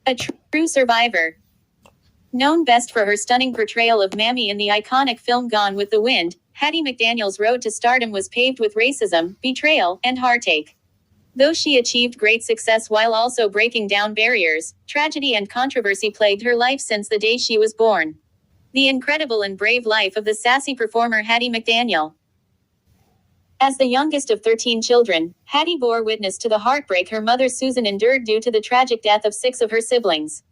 A true survivor. Known best for her stunning portrayal of Mammy in the iconic film Gone with the Wind, Hattie McDaniel's road to stardom was paved with racism, betrayal, and heartache. Though she achieved great success while also breaking down barriers, tragedy and controversy plagued her life since the day she was born. The incredible and brave life of the sassy performer Hattie McDaniel. As the youngest of 13 children, Hattie bore witness to the heartbreak her mother Susan endured due to the tragic death of 6 of her siblings.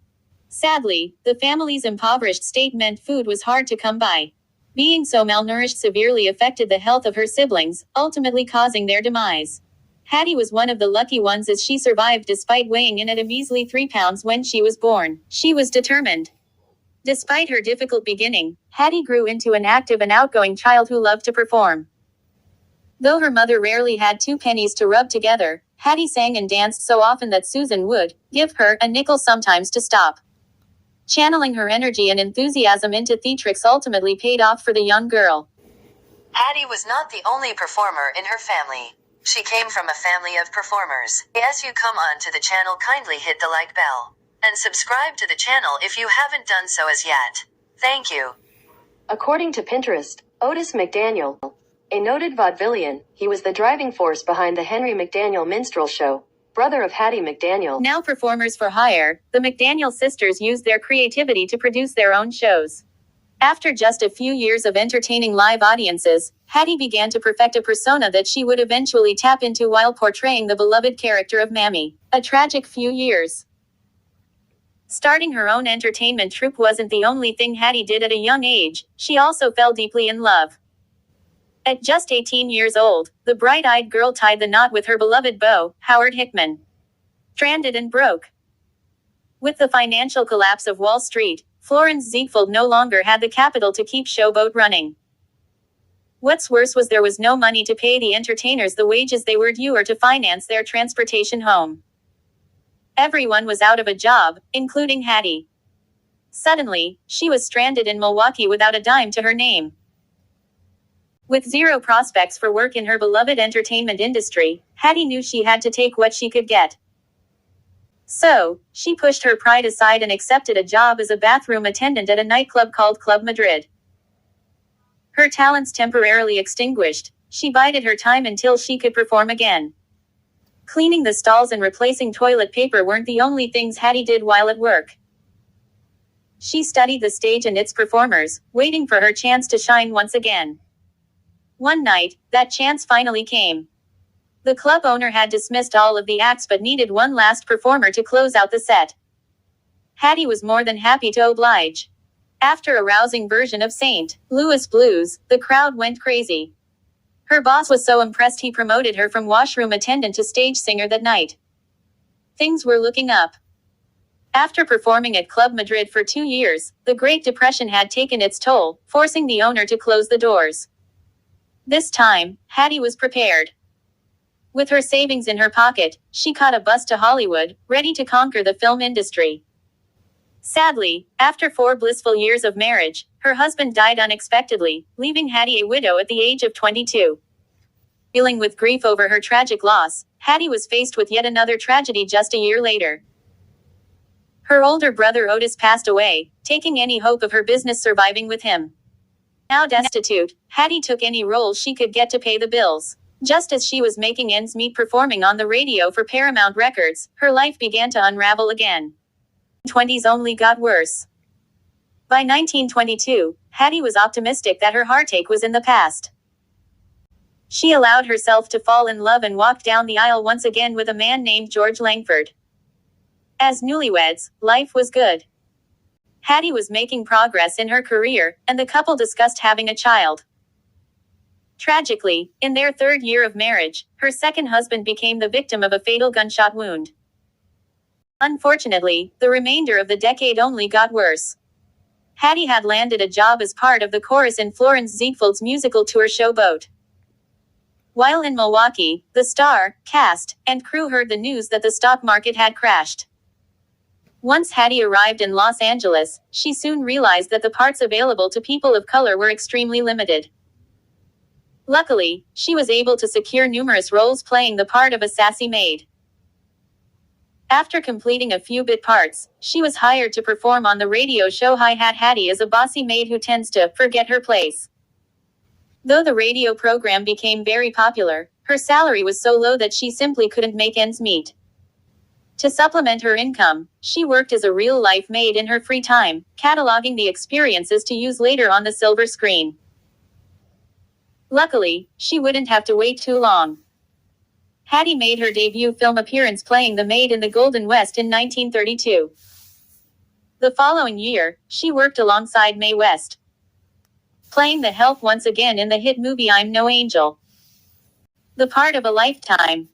Sadly, the family's impoverished state meant food was hard to come by. Being so malnourished severely affected the health of her siblings, ultimately causing their demise. Hattie was one of the lucky ones as she survived despite weighing in at a measly 3 pounds when she was born. She was determined. Despite her difficult beginning, Hattie grew into an active and outgoing child who loved to perform. Though her mother rarely had 2 pennies to rub together, Hattie sang and danced so often that Susan would give her a nickel sometimes to stop. Channeling her energy and enthusiasm into theatrics ultimately paid off for the young girl. Hattie was not the only performer in her family. She came from a family of performers. As you come on to the channel, kindly hit the like bell. And subscribe to the channel if you haven't done so as yet. Thank you. According to Pinterest, Otis McDaniel, a noted vaudevillian, he was the driving force behind the Henry McDaniel minstrel show, brother of Hattie McDaniel. Now performers for hire, the McDaniel sisters used their creativity to produce their own shows. After just a few years of entertaining live audiences, Hattie began to perfect a persona that she would eventually tap into while portraying the beloved character of Mammy. A tragic few years. Starting her own entertainment troupe wasn't the only thing Hattie did at a young age, she also fell deeply in love. At just 18 years old, the bright-eyed girl tied the knot with her beloved beau, Howard Hickman. Stranded and broke. With the financial collapse of Wall Street, Florence Ziegfeld no longer had the capital to keep Showboat running. What's worse was there was no money to pay the entertainers the wages they were due or to finance their transportation home. Everyone was out of a job, including Hattie. Suddenly, she was stranded in Milwaukee without a dime to her name. With zero prospects for work in her beloved entertainment industry, Hattie knew she had to take what she could get. So, she pushed her pride aside and accepted a job as a bathroom attendant at a nightclub called Club Madrid. Her talents temporarily extinguished, she bided her time until she could perform again. Cleaning the stalls and replacing toilet paper weren't the only things Hattie did while at work. She studied the stage and its performers, waiting for her chance to shine once again. One night, that chance finally came. The club owner had dismissed all of the acts but needed one last performer to close out the set. Hattie was more than happy to oblige. After a rousing version of St. Louis Blues, the crowd went crazy. Her boss was so impressed he promoted her from washroom attendant to stage singer that night. Things were looking up. After performing at Club Madrid for 2 years, the Great Depression had taken its toll, forcing the owner to close the doors. This time, Hattie was prepared. With her savings in her pocket, she caught a bus to Hollywood, ready to conquer the film industry. Sadly, after 4 blissful years of marriage, her husband died unexpectedly, leaving Hattie a widow at the age of 22. Dealing with grief over her tragic loss, Hattie was faced with yet another tragedy just a year later. Her older brother Otis passed away, taking any hope of her business surviving with him. Now destitute, Hattie took any role she could get to pay the bills. Just as she was making ends meet performing on the radio for Paramount Records, her life began to unravel again. 20s only got worse. By 1922, Hattie was optimistic that her heartache was in the past. She allowed herself to fall in love and walked down the aisle once again with a man named George Langford. As newlyweds, life was good. Hattie was making progress in her career, and the couple discussed having a child. Tragically, in their 3rd year of marriage, her second husband became the victim of a fatal gunshot wound. Unfortunately, the remainder of the decade only got worse. Hattie had landed a job as part of the chorus in Florence Ziegfeld's musical tour Showboat. While in Milwaukee, the star, cast, and crew heard the news that the stock market had crashed. Once Hattie arrived in Los Angeles, she soon realized that the parts available to people of color were extremely limited. Luckily, she was able to secure numerous roles playing the part of a sassy maid. After completing a few bit parts, she was hired to perform on the radio show Hi Hat. Hattie is a bossy maid who tends to forget her place. Though the radio program became very popular, her salary was so low that she simply couldn't make ends meet. To supplement her income, she worked as a real-life maid in her free time, cataloging the experiences to use later on the silver screen. Luckily, she wouldn't have to wait too long. Hattie made her debut film appearance playing the maid in The Golden West in 1932. The following year, she worked alongside Mae West, playing the help once again in the hit movie I'm No Angel. The part of a lifetime.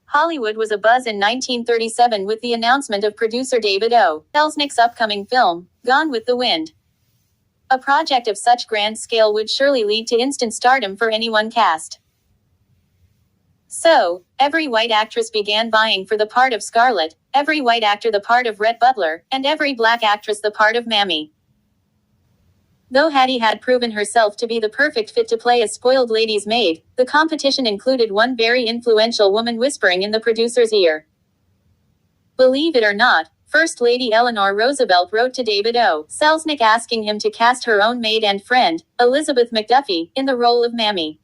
Hollywood was abuzz in 1937 with the announcement of producer David O. Selznick's upcoming film, Gone with the Wind. A project of such grand scale would surely lead to instant stardom for anyone cast. So, every white actress began vying for the part of Scarlett, every white actor the part of Rhett Butler, and every black actress the part of Mammy. Though Hattie had proven herself to be the perfect fit to play a spoiled lady's maid, the competition included one very influential woman whispering in the producer's ear. Believe it or not, First Lady Eleanor Roosevelt wrote to David O. Selznick asking him to cast her own maid and friend, Elizabeth McDuffie, in the role of Mammy.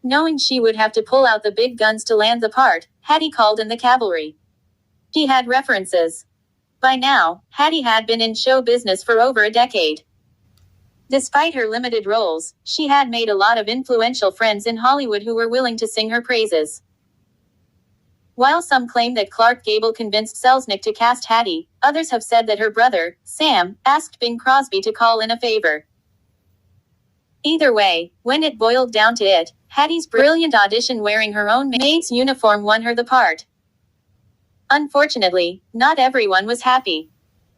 Knowing she would have to pull out the big guns to land the part, Hattie called in the cavalry. She had references. By now, Hattie had been in show business for over a decade. Despite her limited roles, she had made a lot of influential friends in Hollywood who were willing to sing her praises. While some claim that Clark Gable convinced Selznick to cast Hattie, others have said that her brother, Sam, asked Bing Crosby to call in a favor. Either way, when it boiled down to it, Hattie's brilliant audition wearing her own maid's uniform won her the part. Unfortunately, not everyone was happy.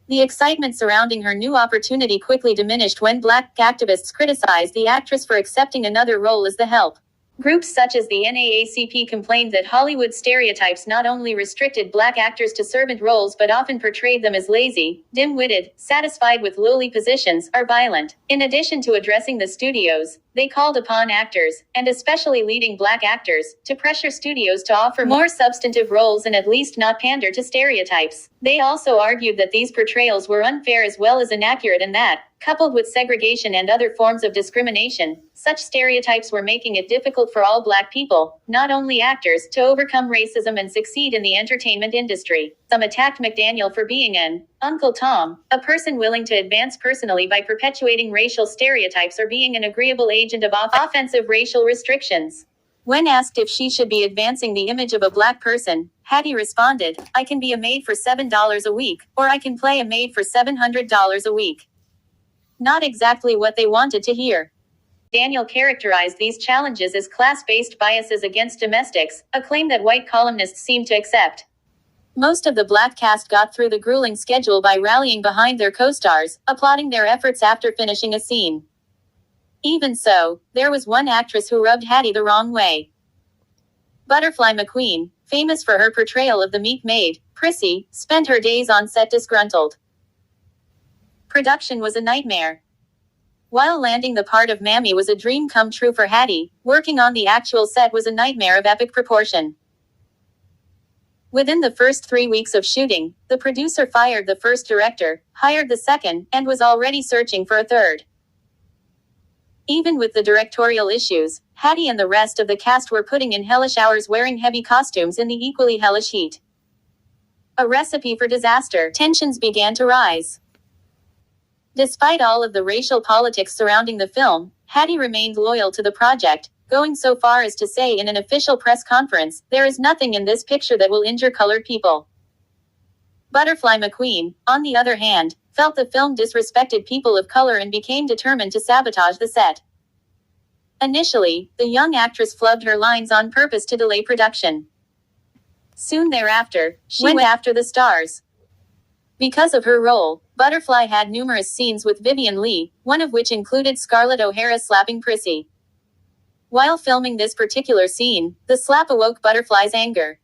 The excitement surrounding her new opportunity quickly diminished when black activists criticized the actress for accepting another role as the help. Groups such as the NAACP complained that Hollywood stereotypes not only restricted black actors to servant roles but often portrayed them as lazy, dim-witted, satisfied with lowly positions, or violent. In addition to addressing the studios, they called upon actors, and especially leading black actors, to pressure studios to offer more substantive roles and at least not pander to stereotypes. They also argued that these portrayals were unfair as well as inaccurate and that, coupled with segregation and other forms of discrimination, such stereotypes were making it difficult for all black people, not only actors, to overcome racism and succeed in the entertainment industry. Some attacked McDaniel for being an Uncle Tom, a person willing to advance personally by perpetuating racial stereotypes or being an agreeable agent of offensive racial restrictions. When asked if she should be advancing the image of a black person, Hattie responded, "I can be a maid for $7 a week, or I can play a maid for $700 a week." Not exactly what they wanted to hear. Daniel characterized these challenges as class-based biases against domestics, a claim that white columnists seemed to accept. Most of the black cast got through the grueling schedule by rallying behind their co-stars, applauding their efforts after finishing a scene. Even so, there was one actress who rubbed Hattie the wrong way. Butterfly McQueen, famous for her portrayal of the meek maid, Prissy, spent her days on set disgruntled. Production was a nightmare. While landing the part of Mammy was a dream come true for Hattie, working on the actual set was a nightmare of epic proportion. Within the first 3 weeks of shooting, the producer fired the first director, hired the second, and was already searching for a third. Even with the directorial issues, Hattie and the rest of the cast were putting in hellish hours wearing heavy costumes in the equally hellish heat. A recipe for disaster. Tensions began to rise. Despite all of the racial politics surrounding the film, Hattie remained loyal to the project, going so far as to say in an official press conference, "There is nothing in this picture that will injure colored people." Butterfly McQueen, on the other hand, felt the film disrespected people of color and became determined to sabotage the set. Initially, the young actress flubbed her lines on purpose to delay production. Soon thereafter, she went after the stars. Because of her role, Butterfly had numerous scenes with Vivian Leigh, one of which included Scarlett O'Hara slapping Prissy. While filming this particular scene, the slap awoke Butterfly's anger.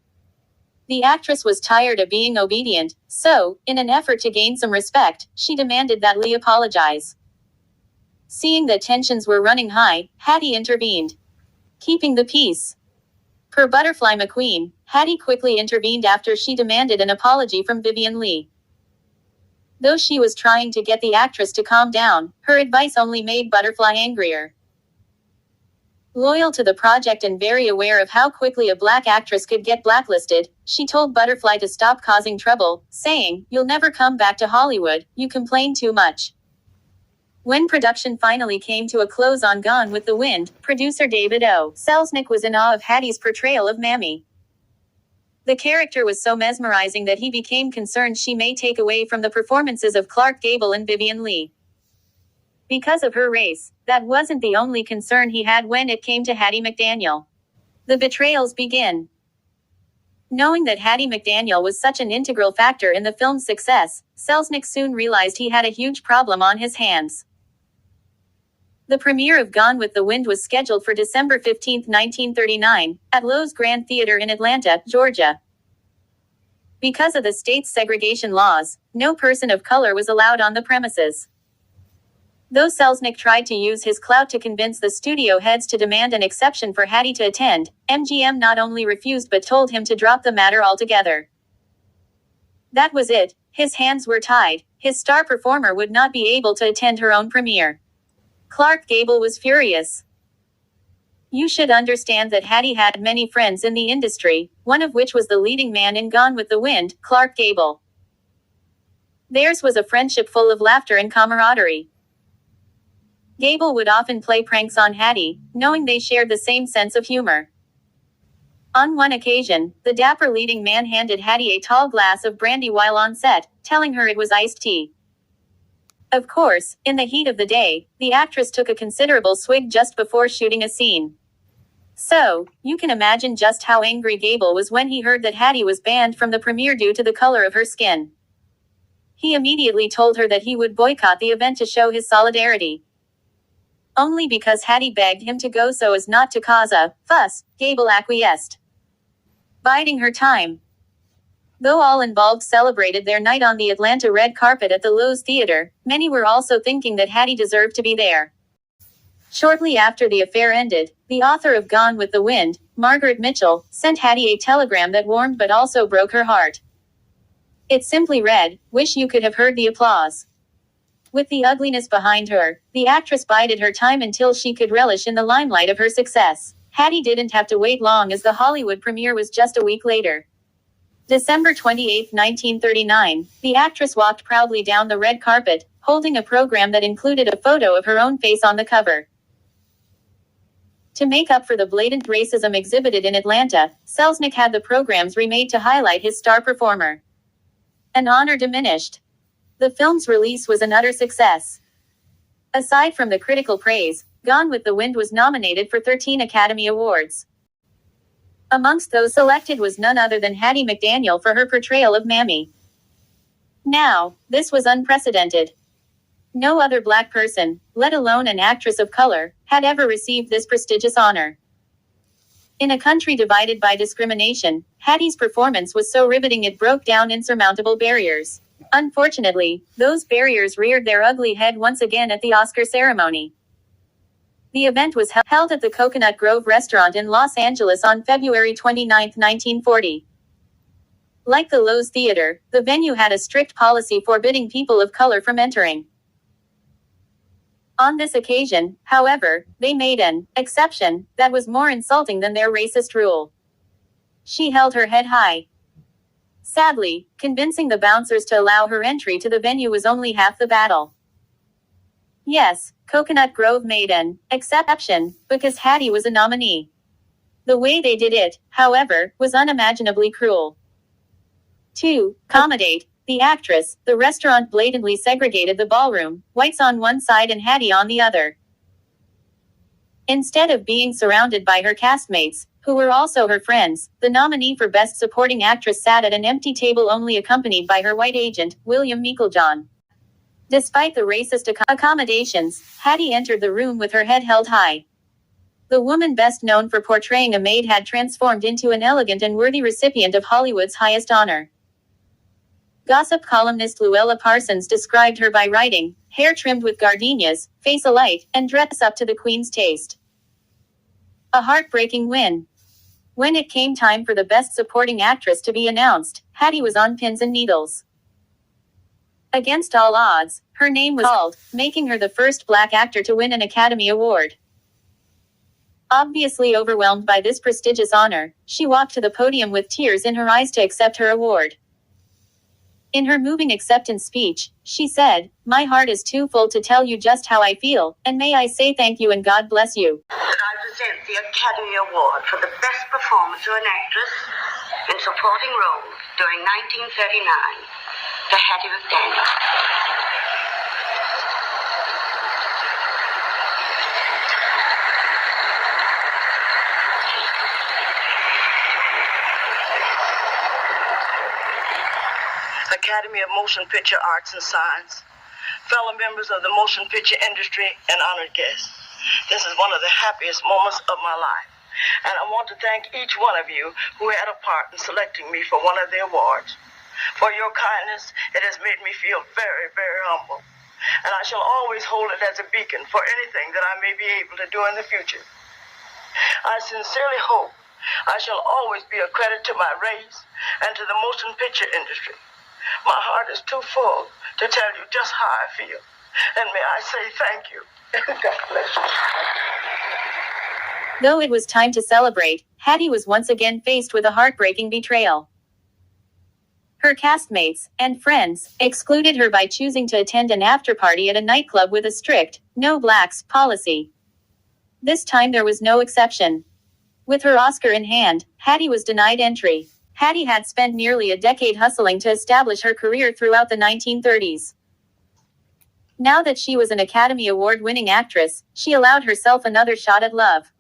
The actress was tired of being obedient, so, in an effort to gain some respect, she demanded that Leigh apologize. Seeing that tensions were running high, Hattie intervened. Keeping the peace. Per Butterfly McQueen, Hattie quickly intervened after she demanded an apology from Vivien Leigh. Though she was trying to get the actress to calm down, her advice only made Butterfly angrier. Loyal to the project and very aware of how quickly a black actress could get blacklisted, she told Butterfly to stop causing trouble, saying, "You'll never come back to Hollywood, you complain too much." When production finally came to a close on Gone with the Wind, producer David O. Selznick was in awe of Hattie's portrayal of Mammy. The character was so mesmerizing that he became concerned she may take away from the performances of Clark Gable and Vivien Leigh. Because of her race, that wasn't the only concern he had when it came to Hattie McDaniel. The betrayals begin. Knowing that Hattie McDaniel was such an integral factor in the film's success, Selznick soon realized he had a huge problem on his hands. The premiere of Gone with the Wind was scheduled for December 15, 1939, at Loew's Grand Theater in Atlanta, Georgia. Because of the state's segregation laws, no person of color was allowed on the premises. Though Selznick tried to use his clout to convince the studio heads to demand an exception for Hattie to attend, MGM not only refused but told him to drop the matter altogether. That was it, his hands were tied, his star performer would not be able to attend her own premiere. Clark Gable was furious. "You should understand that Hattie had many friends in the industry, one of which was the leading man in Gone with the Wind, Clark Gable. Theirs was a friendship full of laughter and camaraderie. Gable would often play pranks on Hattie, knowing they shared the same sense of humor. On one occasion, the dapper leading man handed Hattie a tall glass of brandy while on set, telling her it was iced tea. Of course, in the heat of the day, the actress took a considerable swig just before shooting a scene. So, you can imagine just how angry Gable was when he heard that Hattie was banned from the premiere due to the color of her skin. He immediately told her that he would boycott the event to show his solidarity. Only because Hattie begged him to go so as not to cause a fuss, Gable acquiesced, biding her time. Though all involved celebrated their night on the Atlanta red carpet at the Loew's Theater, many were also thinking that Hattie deserved to be there. Shortly after the affair ended, the author of Gone with the Wind, Margaret Mitchell, sent Hattie a telegram that warmed but also broke her heart. It simply read, "Wish you could have heard the applause." With the ugliness behind her, the actress bided her time until she could relish in the limelight of her success. Hattie didn't have to wait long as the Hollywood premiere was just a week later. December 28, 1939, the actress walked proudly down the red carpet, holding a program that included a photo of her own face on the cover. To make up for the blatant racism exhibited in Atlanta, Selznick had the programs remade to highlight his star performer. An honor diminished. The film's release was an utter success. Aside from the critical praise, Gone with the Wind was nominated for 13 Academy Awards. Amongst those selected was none other than Hattie McDaniel for her portrayal of Mammy. Now, this was unprecedented. No other black person, let alone an actress of color, had ever received this prestigious honor. In a country divided by discrimination, Hattie's performance was so riveting it broke down insurmountable barriers. Unfortunately, those barriers reared their ugly head once again at the Oscar ceremony. The event was held at the Coconut Grove restaurant in Los Angeles on February 29, 1940. Like the Loew's Theater, the venue had a strict policy forbidding people of color from entering. On this occasion, however, they made an exception that was more insulting than their racist rule. She held her head high. Sadly, convincing the bouncers to allow her entry to the venue was only half the battle. Yes, Coconut Grove made an exception because Hattie was a nominee. The way they did it, however, was unimaginably cruel. To accommodate the actress, the restaurant blatantly segregated the ballroom, whites on one side and Hattie on the other. Instead of being surrounded by her castmates, who were also her friends, the nominee for Best Supporting Actress sat at an empty table only accompanied by her white agent, William Meiklejohn. Despite the racist accommodations, Hattie entered the room with her head held high. The woman best known for portraying a maid had transformed into an elegant and worthy recipient of Hollywood's highest honor. Gossip columnist Luella Parsons described her by writing, "Hair trimmed with gardenias, face alight, and dress up to the Queen's taste. A heartbreaking win. When it came time for the Best Supporting Actress to be announced, Hattie was on pins and needles. Against all odds, her name was called, making her the first black actor to win an Academy Award. Obviously overwhelmed by this prestigious honor, she walked to the podium with tears in her eyes to accept her award. In her moving acceptance speech, she said, "My heart is too full to tell you just how I feel, and may I say thank you and God bless you." That I present the Academy Award for the Best Performance of an Actress in Supporting Roles during 1939 to Hattie McDaniel. Academy of Motion Picture Arts and Science, fellow members of the motion picture industry, and honored guests. This is one of the happiest moments of my life, and I want to thank each one of you who had a part in selecting me for one of the awards. For your kindness, it has made me feel very, very humble, and I shall always hold it as a beacon for anything that I may be able to do in the future. I sincerely hope I shall always be a credit to my race and to the motion picture industry. My heart is too full to tell you just how I feel. And may I say thank you. God bless you. Though it was time to celebrate, Hattie was once again faced with a heartbreaking betrayal. Her castmates and friends excluded her by choosing to attend an after-party at a nightclub with a strict, no blacks policy. This time there was no exception. With her Oscar in hand, Hattie was denied entry. Hattie had spent nearly a decade hustling to establish her career throughout the 1930s. Now that she was an Academy Award-winning actress, she allowed herself another shot at love.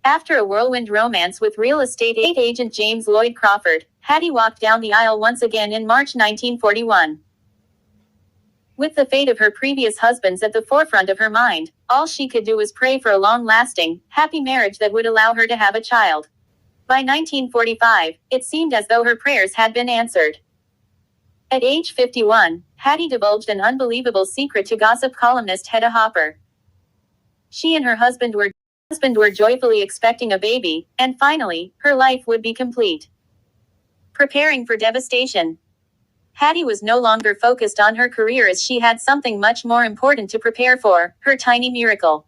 After a whirlwind romance with real estate agent James Lloyd Crawford, Hattie walked down the aisle once again in March 1941. With the fate of her previous husbands at the forefront of her mind, all she could do was pray for a long-lasting, happy marriage that would allow her to have a child. By 1945, it seemed as though her prayers had been answered. At age 51, Hattie divulged an unbelievable secret to gossip columnist Hedda Hopper. She and her husband were joyfully expecting a baby, and finally, her life would be complete. Preparing for devastation. Hattie was no longer focused on her career as she had something much more important to prepare for, her tiny miracle.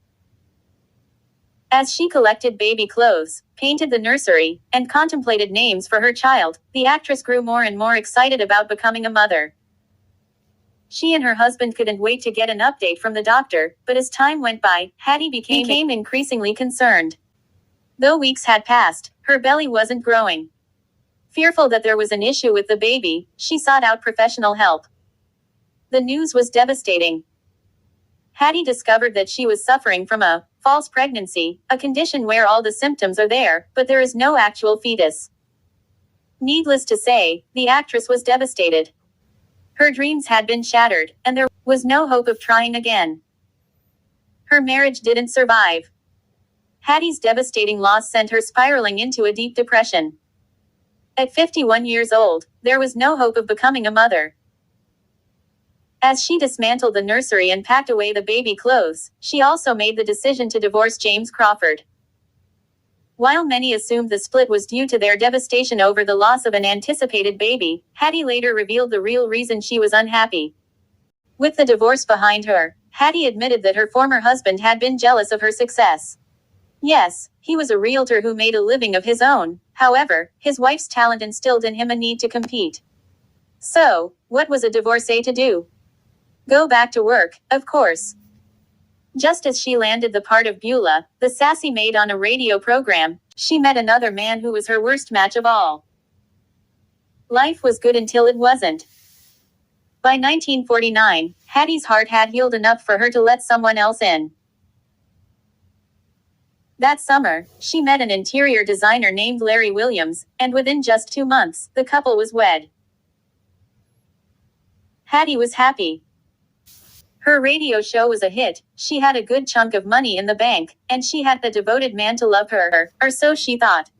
As she collected baby clothes, painted the nursery, and contemplated names for her child, the actress grew more and more excited about becoming a mother. She and her husband couldn't wait to get an update from the doctor, but as time went by, Hattie became increasingly concerned. Though weeks had passed, her belly wasn't growing. Fearful that there was an issue with the baby, she sought out professional help. The news was devastating. Hattie discovered that she was suffering from a false pregnancy, a condition where all the symptoms are there, but there is no actual fetus. Needless to say, the actress was devastated. Her dreams had been shattered, and there was no hope of trying again. Her marriage didn't survive. Hattie's devastating loss sent her spiraling into a deep depression. At 51 years old, there was no hope of becoming a mother. As she dismantled the nursery and packed away the baby clothes, she also made the decision to divorce James Crawford. While many assumed the split was due to their devastation over the loss of an anticipated baby, Hattie later revealed the real reason she was unhappy. With the divorce behind her, Hattie admitted that her former husband had been jealous of her success. Yes, he was a realtor who made a living of his own. However, his wife's talent instilled in him a need to compete. So, what was a divorcee to do? Go back to work, of course. Just as she landed the part of Beulah, the sassy maid on a radio program, she met another man who was her worst match of all. Life was good until it wasn't. By 1949, Hattie's heart had healed enough for her to let someone else in. That summer, she met an interior designer named Larry Williams, and within just 2 months, the couple was wed. Hattie was happy. Her radio show was a hit, she had a good chunk of money in the bank, and she had the devoted man to love her, or so she thought.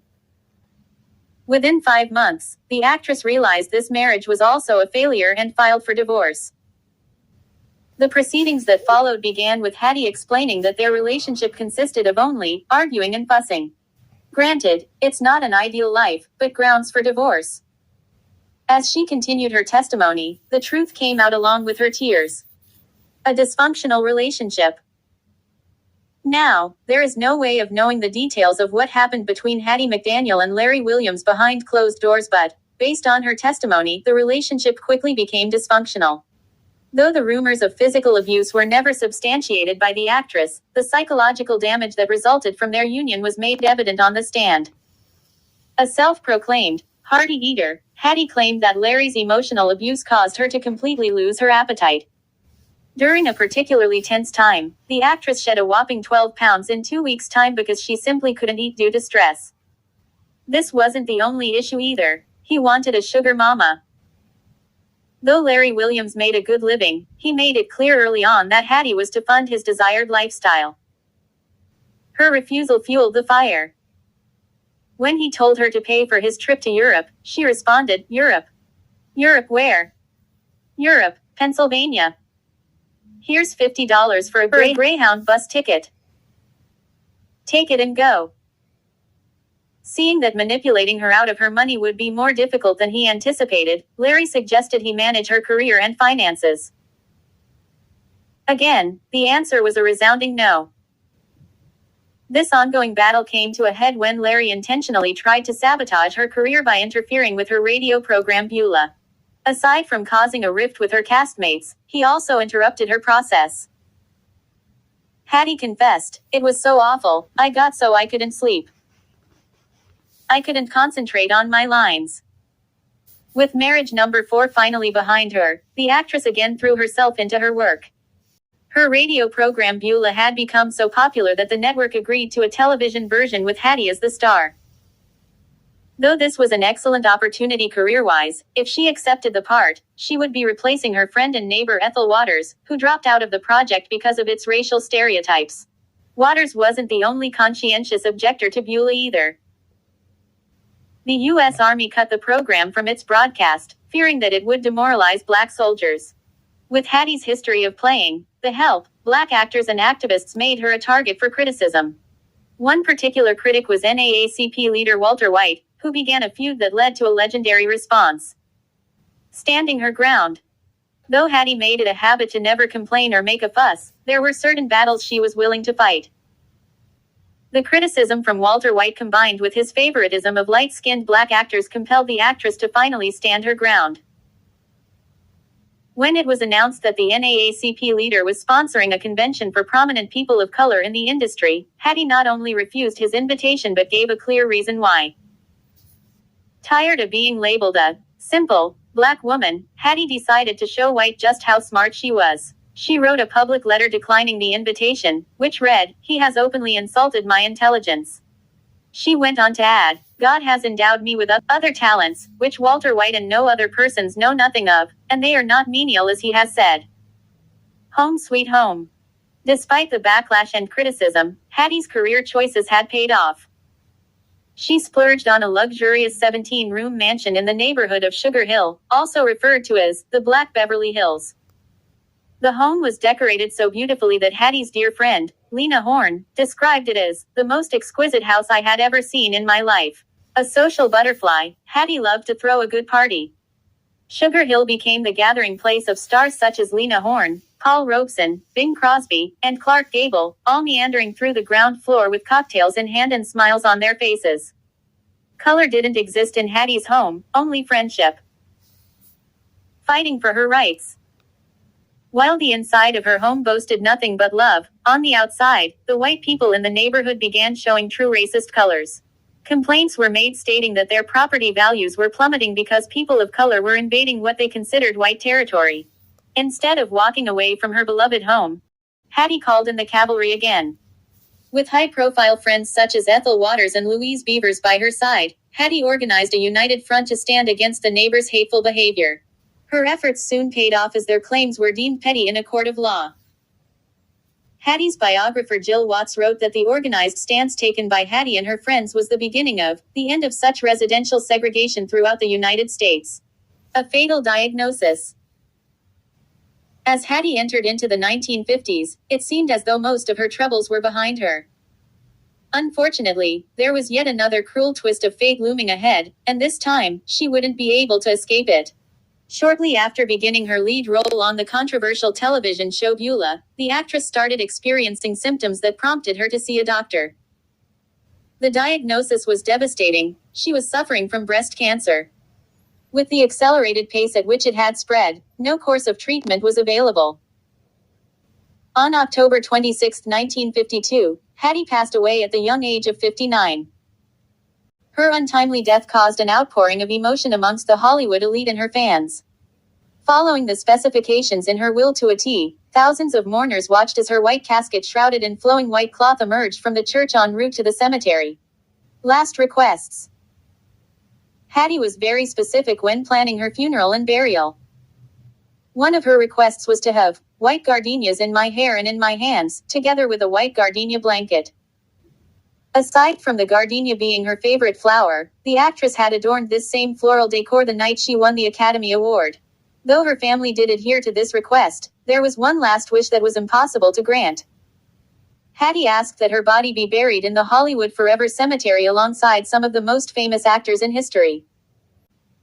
Within 5 months, the actress realized this marriage was also a failure and filed for divorce. The proceedings that followed began with Hattie explaining that their relationship consisted of only arguing and fussing. Granted, it's not an ideal life, but grounds for divorce. As she continued her testimony, the truth came out along with her tears. A dysfunctional relationship. Now, there is no way of knowing the details of what happened between Hattie McDaniel and Larry Williams behind closed doors, but, based on her testimony, the relationship quickly became dysfunctional. Though the rumors of physical abuse were never substantiated by the actress, the psychological damage that resulted from their union was made evident on the stand. A self-proclaimed hearty eater, Hattie claimed that Larry's emotional abuse caused her to completely lose her appetite. During a particularly tense time, the actress shed a whopping 12 pounds in 2 weeks' time because she simply couldn't eat due to stress. This wasn't the only issue either. He wanted a sugar mama. Though Larry Williams made a good living, he made it clear early on that Hattie was to fund his desired lifestyle. Her refusal fueled the fire. When he told her to pay for his trip to Europe, she responded, "Europe? Europe where?" "Europe, Pennsylvania. Here's $50 for a Greyhound bus ticket. Take it and go." Seeing that manipulating her out of her money would be more difficult than he anticipated, Larry suggested he manage her career and finances. Again, the answer was a resounding no. This ongoing battle came to a head when Larry intentionally tried to sabotage her career by interfering with her radio program Beulah. Aside from causing a rift with her castmates, he also interrupted her process. Hattie confessed, "It was so awful, I got so I couldn't sleep. I couldn't concentrate on my lines." With marriage number 4 finally behind her, the actress again threw herself into her work. Her radio program Beulah had become so popular that the network agreed to a television version with Hattie as the star. Though this was an excellent opportunity career-wise, if she accepted the part, she would be replacing her friend and neighbor Ethel Waters, who dropped out of the project because of its racial stereotypes. Waters wasn't the only conscientious objector to Beulah either. The U.S. Army cut the program from its broadcast, fearing that it would demoralize black soldiers. With Hattie's history of playing the help, black actors and activists made her a target for criticism. One particular critic was NAACP leader Walter White, who began a feud that led to a legendary response. Standing her ground. Though Hattie made it a habit to never complain or make a fuss, there were certain battles she was willing to fight. The criticism from Walter White combined with his favoritism of light-skinned black actors compelled the actress to finally stand her ground. When it was announced that the NAACP leader was sponsoring a convention for prominent people of color in the industry, Hattie not only refused his invitation but gave a clear reason why. Tired of being labeled a simple black woman, Hattie decided to show White just how smart she was. She wrote a public letter declining the invitation, which read, "He has openly insulted my intelligence." She went on to add, "God has endowed me with other talents, which Walter White and no other persons know nothing of, and they are not menial as he has said." Home sweet home. Despite the backlash and criticism, Hattie's career choices had paid off. She splurged on a luxurious 17-room mansion in the neighborhood of Sugar Hill, also referred to as the Black Beverly Hills. The home was decorated so beautifully that Hattie's dear friend, Lena Horne, described it as the most exquisite house I had ever seen in my life. A social butterfly, Hattie loved to throw a good party. Sugar Hill became the gathering place of stars such as Lena Horne, Paul Robeson, Bing Crosby, and Clark Gable, all meandering through the ground floor with cocktails in hand and smiles on their faces. Color didn't exist in Hattie's home, only friendship. Fighting for her rights. While the inside of her home boasted nothing but love, on the outside, the white people in the neighborhood began showing true racist colors. Complaints were made stating that their property values were plummeting because people of color were invading what they considered white territory. Instead of walking away from her beloved home, Hattie called in the cavalry again. With high-profile friends such as Ethel Waters and Louise Beavers by her side, Hattie organized a united front to stand against the neighbors' hateful behavior. Her efforts soon paid off as their claims were deemed petty in a court of law. Hattie's biographer Jill Watts wrote that the organized stance taken by Hattie and her friends was the beginning of the end of such residential segregation throughout the United States. A fatal diagnosis. As Hattie entered into the 1950s, it seemed as though most of her troubles were behind her. Unfortunately, there was yet another cruel twist of fate looming ahead, and this time, she wouldn't be able to escape it. Shortly after beginning her lead role on the controversial television show Beulah, the actress started experiencing symptoms that prompted her to see a doctor. The diagnosis was devastating. She was suffering from breast cancer. With the accelerated pace at which it had spread, no course of treatment was available. On October 26, 1952, Hattie passed away at the young age of 59. Her untimely death caused an outpouring of emotion amongst the Hollywood elite and her fans. Following the specifications in her will to a T, thousands of mourners watched as her white casket shrouded in flowing white cloth emerged from the church en route to the cemetery. Last requests. Hattie was very specific when planning her funeral and burial. One of her requests was to have white gardenias in my hair and in my hands, together with a white gardenia blanket. Aside from the gardenia being her favorite flower, the actress had adorned this same floral decor the night she won the Academy Award. Though her family did adhere to this request, there was one last wish that was impossible to grant. Hattie asked that her body be buried in the Hollywood Forever Cemetery alongside some of the most famous actors in history.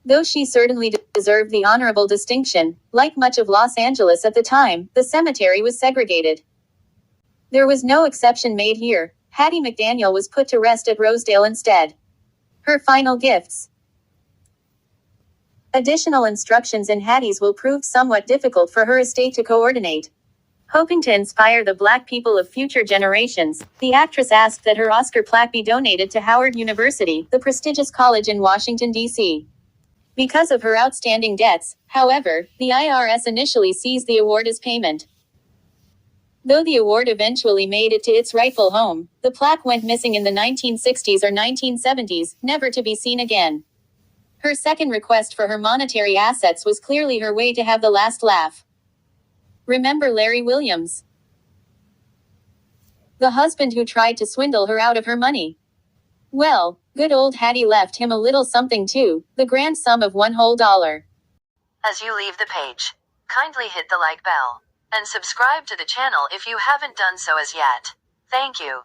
Though she certainly deserved the honorable distinction, like much of Los Angeles at the time, the cemetery was segregated. There was no exception made here. Hattie McDaniel was put to rest at Rosedale instead. Her final gifts. Additional instructions in Hattie's will proved somewhat difficult for her estate to coordinate. Hoping to inspire the Black people of future generations, the actress asked that her Oscar plaque be donated to Howard University, the prestigious college in Washington, D.C. Because of her outstanding debts, however, the IRS initially seized the award as payment. Though the award eventually made it to its rightful home, the plaque went missing in the 1960s or 1970s, never to be seen again. Her second request for her monetary assets was clearly her way to have the last laugh. Remember Larry Williams, the husband who tried to swindle her out of her money? Well, good old Hattie left him a little something too, the grand sum of $1 As you leave the page, kindly hit the like bell and subscribe to the channel if you haven't done so as yet. Thank you.